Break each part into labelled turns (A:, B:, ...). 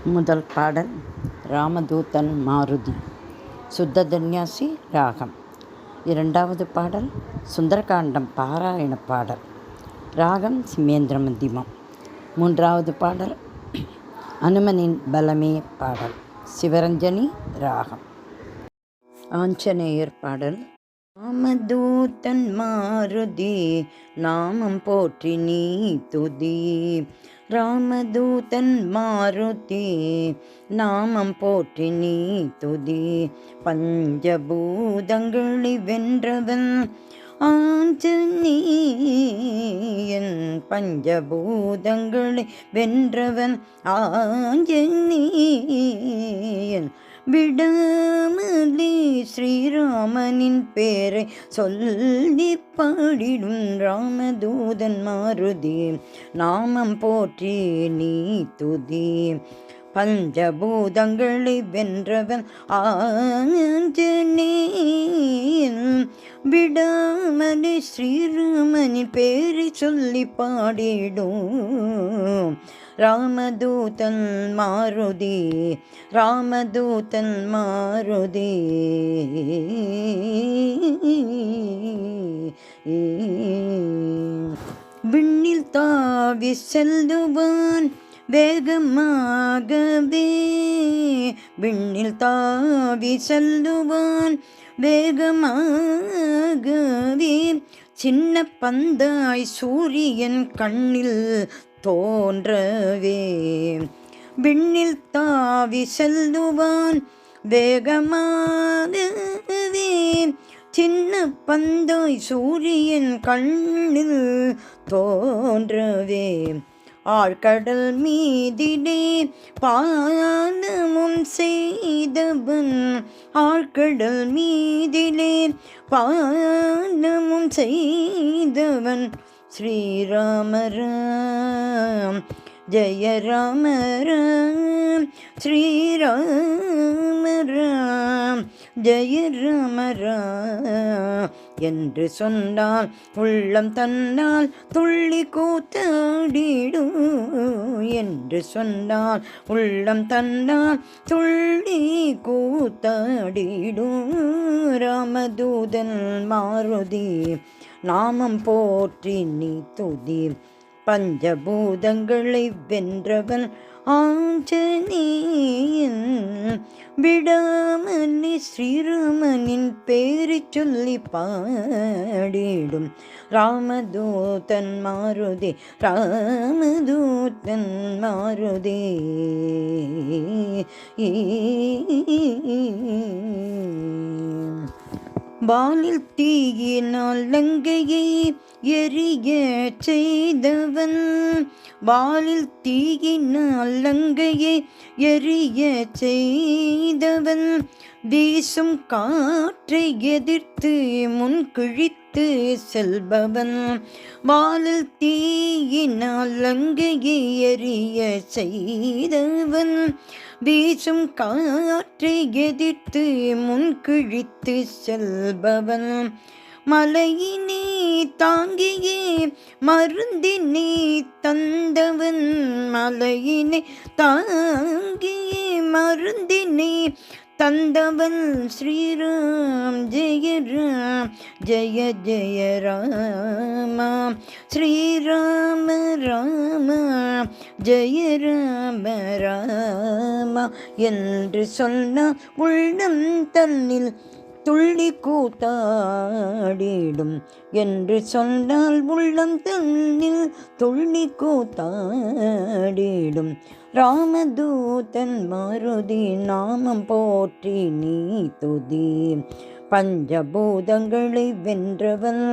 A: முதல் பாடல் ராமதூதன் மாருதி சுத்ததன்யாசி ராகம். இரண்டாவது பாடல் சுந்தரகாண்டம் பாராயண பாடல், ராகம் சிம்மேந்திர மத்தியமம். மூன்றாவது பாடல் அனுமனின் பலமே பாடல், சிவரஞ்சனி ராகம். ஆஞ்சநேயர் பாடல். ராமதூதன் மாருதி நாமம் போற்றி நீ துதி. ராமதூதன் மாருதி நாமம் போற்றி நீ துதி. பஞ்சபூதங்களை வென்றவன் ஆஞ்சநேயன், பஞ்சபூதங்களை வென்றவன் ஆஞ்சநேயன். விடாமலே ஸ்ரீராமனின் பேரை சொல்லி பாடிடும் ராமதூதன் மாருதி நாமம் போற்றி நீ துதி. பஞ்சபூதங்களை வென்றவன் ஆஞ்சநேயன், விடாமலே ஸ்ரீராமனின் பேரை சொல்லி பாடிடும் ராமதூதன் மாருதி. ராமதூதன் மாருதி. விண்ணில் தாவி செல்லுவான் வேகமாகவே, விண்ணில் தாவி செல்லுவான் வேகமாகவே. சின்ன பந்தாய் சூரியன் கண்ணில் தோன்றவே, விண்ணில் தாவி செல்லுவான் வேகமாகவே. சின்ன பந்தாய் சூரியன் கண்ணில் தோன்றவே. ஆழ்கடல் மீதிலே பாலமும் செய்தவன், ஆழ்கடல் மீதிலே பாலமும் செய்தவன் ஸ்ரீராம ராம் ஜெய ராம ராம். ஸ்ரீராம ராம் ஜெய ராம ராம் என்று சொன்னால் உள்ளம் தன்னால் துள்ளி கூத்தாடிடும், என்று சொன்னால் உள்ளம் தன்னால் துள்ளி கூத்தாடிடும். ராமதூதன் மாருதி நாமம் போற்றி நீ துதி. பஞ்சபூதங்களை வென்றவன் ஆஞ்சநேயன், விடாமலே ஸ்ரீராமனின் பேரை சொல்லி பாடிடும் ராமதூதன் மாருதி. ராமதூதன் மாருதி. வானில் தீயினால் லங்கையை எரிய செய்தவன், வானில் தீயினால் லங்கையை எரிய செய்தவன். வீசும் காற்றை எதிர்த்து முன்கிழித்து செல்பவன், வானில் தீயினால் லங்கையை எரிய செய்தவன். வீசும் காற்றை எதிர்த்து முன்கிழித்து செல்பவன். மலையினை தாங்கியே மருந்தினை தந்தவன், மலையினை தாங்கியே மருந்தினை தந்தவன் ஸ்ரீராம் ஜெய ராம் ஜெய ஜெய ராமா. ஸ்ரீராம ராம ஜெய ராம ராமா என்று சொன்னால் உள்ளம் தன்னில் துள்ளி கூத்தாடிடும், என்று சொன்னால் உள்ளம் தன்னில் துள்ளி கூத்தாடிடும். ராமதூதன் மாருதி நாமம் போற்றி நீ துதி. பஞ்சபூதங்களை வென்றவன்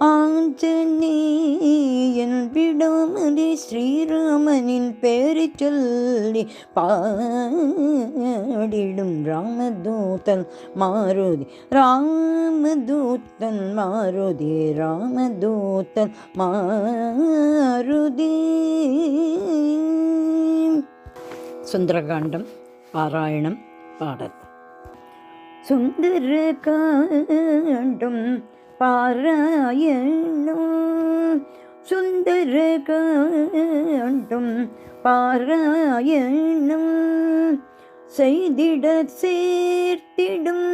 A: ஆஞ்சநேயன், விடாமலே ஸ்ரீராமனின் பேரை சொல்லி பாடிடும் ராமதூதன் மாருதி. ராமதூதன் மாருதி. ராமதூதன் மாருதி. சுந்தரகாண்டம் பாராயணம் பாடல். சுந்தரகாண்டம் பாராயணம் சுந்தரகாண்டம் பாராயணம் செய்திட சேர்த்திடும்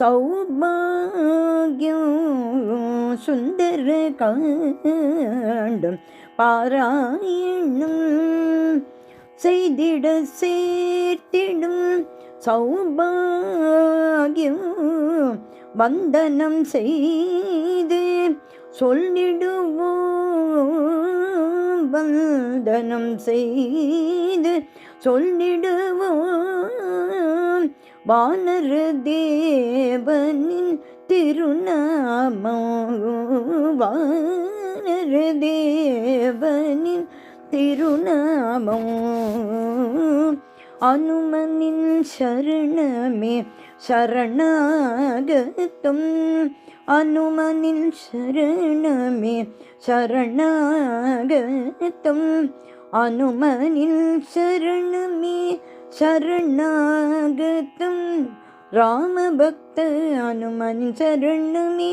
A: சௌபாகியம். சுந்தரகாண்டம் பாராயணம் செய்திட சேர்த்திடும் சௌபாகியம். வந்தனம் செய்து சொல்லிடுவோம், வந்தனம் செய்து சொல்லிடுவோம். வானர தேவனின் திருநாமம், வானர தேவனின் திருநாமம். அனுமனின் சரணமே சரணாகதம், அனுமனின் சரணமே சரணாகதம். அனுமனின் சரணமே சரணாகதம். ராமபக்த அனுமனின் சரணமே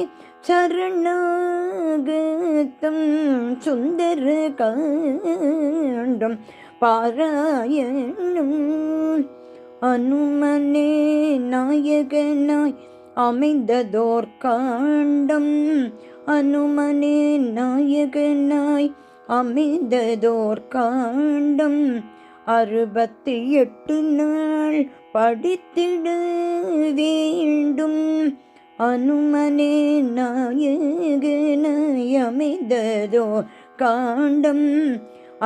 A: சரணாகதம். சுந்தரகாண்டம் பாராயணம். அனுமனே நாயகனாய் அமைந்ததோர் காண்டம், அனுமனே நாயகனாய் அமைந்ததோர் காண்டம். 68 நாள் படித்திட வேண்டும். அனுமனே நாயகனாய் அமைந்ததோர் காண்டம்.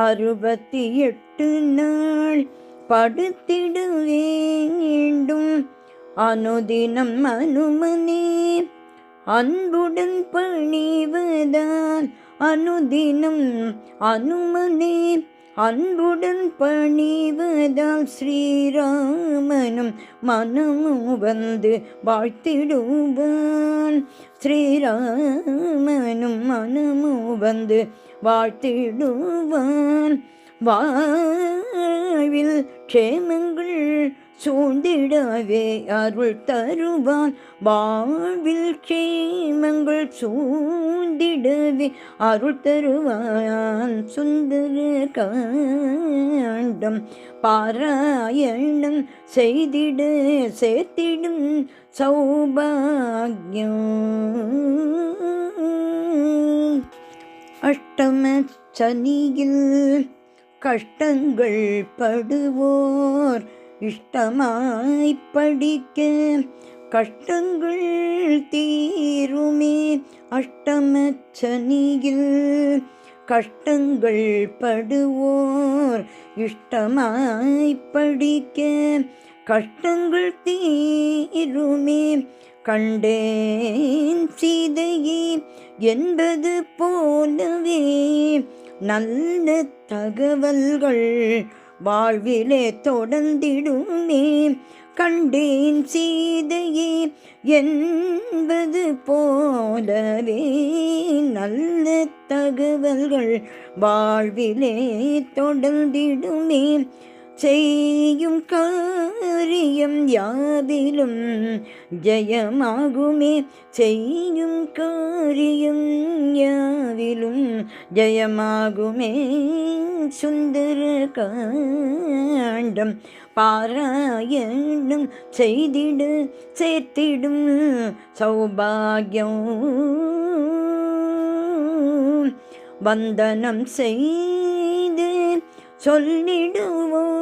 A: 68 நாள் படித்திட வேண்டும். அனுதினம் அனுமனே அன்புடன் பணிவதால், அனுதினம் அனுமனே அன்புடன் பணிவதால் ஸ்ரீராமனும் மனமும் வந்து வாழ்த்திடுவான். ஸ்ரீராமனும் மனமும் வந்து வாழ்த்திடுவான். வாழ்வில் க்ஷேமங்கள் சூழ்ந்திடவே அருள் தருவான். வாழ்வில் க்ஷேமங்கள் சூழ்ந்திடவே அருள் தருவான். சுந்தரகாண்டம் பாராயணம் செய்திட சேர்த்திடும் சௌபாகியம். அஷ்டம சனியில் கஷ்டங்கள் படுவோர் இஷ்டமாய் படிக்க கஷ்டங்கள் தீருமே. அஷ்டம சனியில் கஷ்டங்கள் படுவோர் இஷ்டமாய் படிக்க கஷ்டங்கள் தீருமே. கண்டேன் சீதையே என்பது போலவே நல்ல தகவல்கள் வாழ்விலே தொடர்ந்திடுமே. கண்டேன் சீதையே என்பது போலவே நல்ல தகவல்கள் வாழ்விலே தொடர்ந்திடுமே. செய்யும் காரியம் யாவிலும் ஜெயமாகுமே. செய்யும் காரியம் யாவிலும் ஜெயமாகுமே. சுந்தரகாண்டம் பாராயணம் செய்திட சேர்த்திடும் சௌபாகியம். வந்தனம் செய்து சொல்லிடுவோம்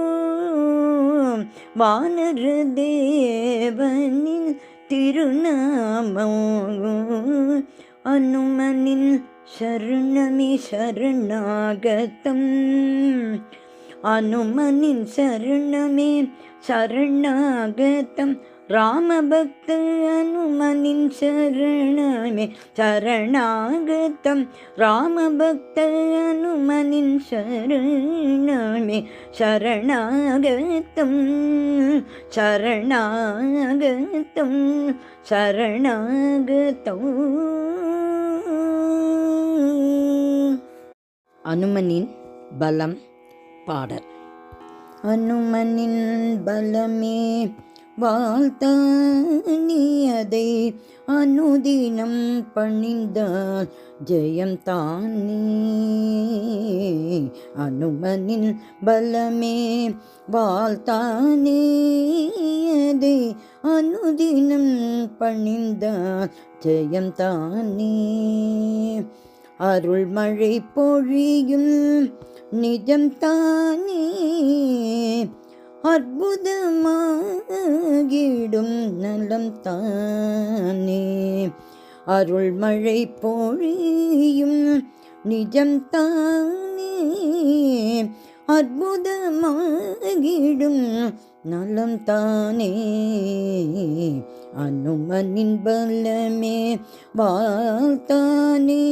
A: வானர தேவனின் திருநாமம். அனுமனின் சரணமே சரணாகதம், அனுமனின் சரணமே சரணாகதம். ராமபக்த அனுமனின் சரணமே சரணாகதம். ராமபக்த அனுமனின் சரணமே சரணாகதம். சரணாகதம் சரணாகதம். அனுமனின் பலம் பாடல். அனுமனின் பலமே வாழ்த்தானி அதை அனுதினம் பணிந்தால் ஜெயம் தானே. அனுமனின் பலமே வாழ்த்தானே அதை அனுதினம் பணிந்தால் ஜெயம் தானே. அருள்மழை பொழியும் நிஜம் தானே அற்புதமாகிடும் நலம் தானே. அருள்மழை பொழியும் நிஜம் தானே அற்புதமாகிடும் நலம் தானே. அனுமனின் பலமே வாழ்த்தானே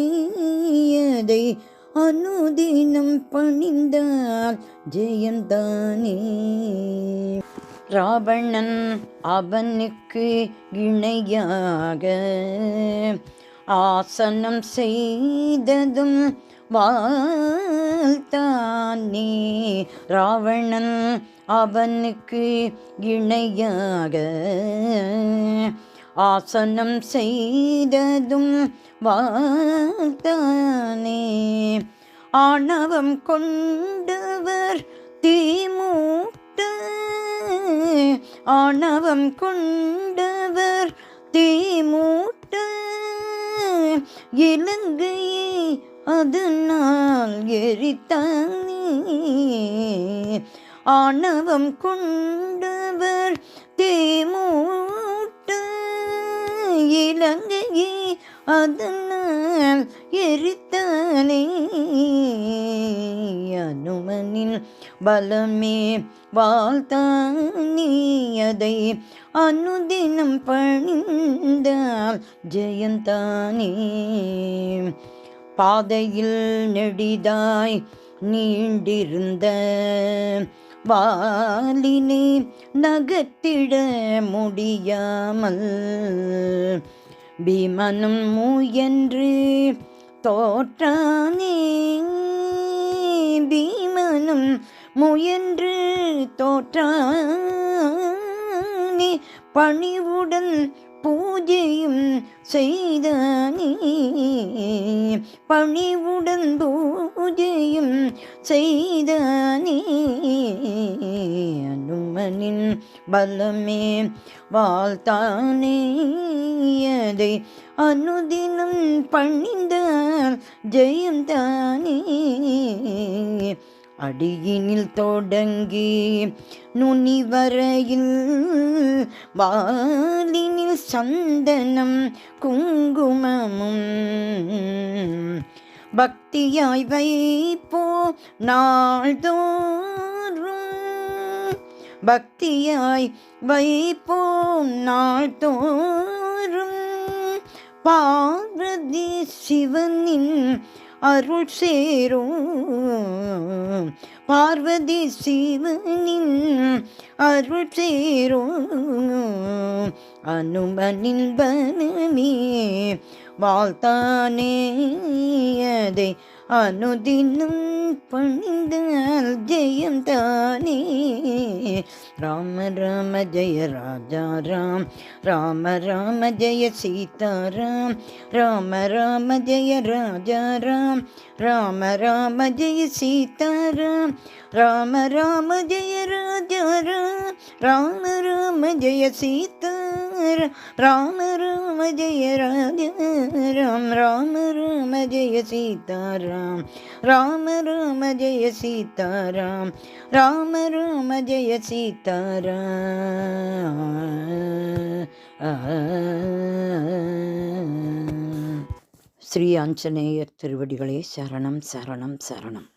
A: அதை அனுதினம் பணிந்தால் ஜெயந்தானே. ராவணன் அவனுக்கு இணையாக ஆசனம் செய்ததும் வாழ்த்தானே. ராவணன் அவனுக்கு இணையாக ஆசனம் செய்ததும் வாழ்த்தானே. ஆணவம் கொண்டவர் தீமூட்ட ஆணவம் கொண்டவர் தீமூட்ட இலங்கையை அதனால் எரித்தானே. ஆணவம் கொண்டவர் தீமூட்ட இலங்கையை அதனால் எரித்தானே. அனுமனின் பலமே வாழ்த்தானே அதை அனுதினம் பணிந்தால் ஜெயந்தானே. பாதையில் நெடிதாய் நீண்டிருந்த வாலினை நகர்த்திட முடியாமல் பீமனும் முயன்று தோற்றானே. பீமனும் முயன்று தோற்றானே. பணிவுடன் பூஜையும் செய்தானே. பணிவுடன் பூஜையும் செய்தானே. அனுமனின் பலமே வாழ்த்தானே அதை அனுதினம் பணிந்தால் ஜெயம் தானே. அடியினில் தொடங்கி நுனி வரையில் வாலினில் சந்தனம் குங்குமமும் பக்தியாய் வைப்போ நாள்தோறும். பக்தியாய் வைப்போம் நாள்தோறும். பார்வதி சிவனின் அருள் சேரும். பார்வதி சிவனின் அருள் சேரும். அனுமனின் பலமே வாழ்த்தானே அதை அனுதினம் பணிந்தால் ஜெயம் தானே. ராம ராம ஜெய ராஜா ராம். ராம ராம ஜெய சீதாராம். ராம ராம ஜெய ராஜா ராம். ராம ராம ஜெய சீதாராம். ராம ராம ஜெய ராஜா ராம். ராம ராம ஜெய சீதாராம். ராம ராம ஜெய ராஜா ராம். ராம ராம ஜெய சீதாராம். ராம ராம ஜெய சீதாராம். ராம ராம ஜெய சீதாராம். ஸ்ரீ ஆஞ்சநேயர் திருவடிகளே சரணம் சரணம் சரணம்.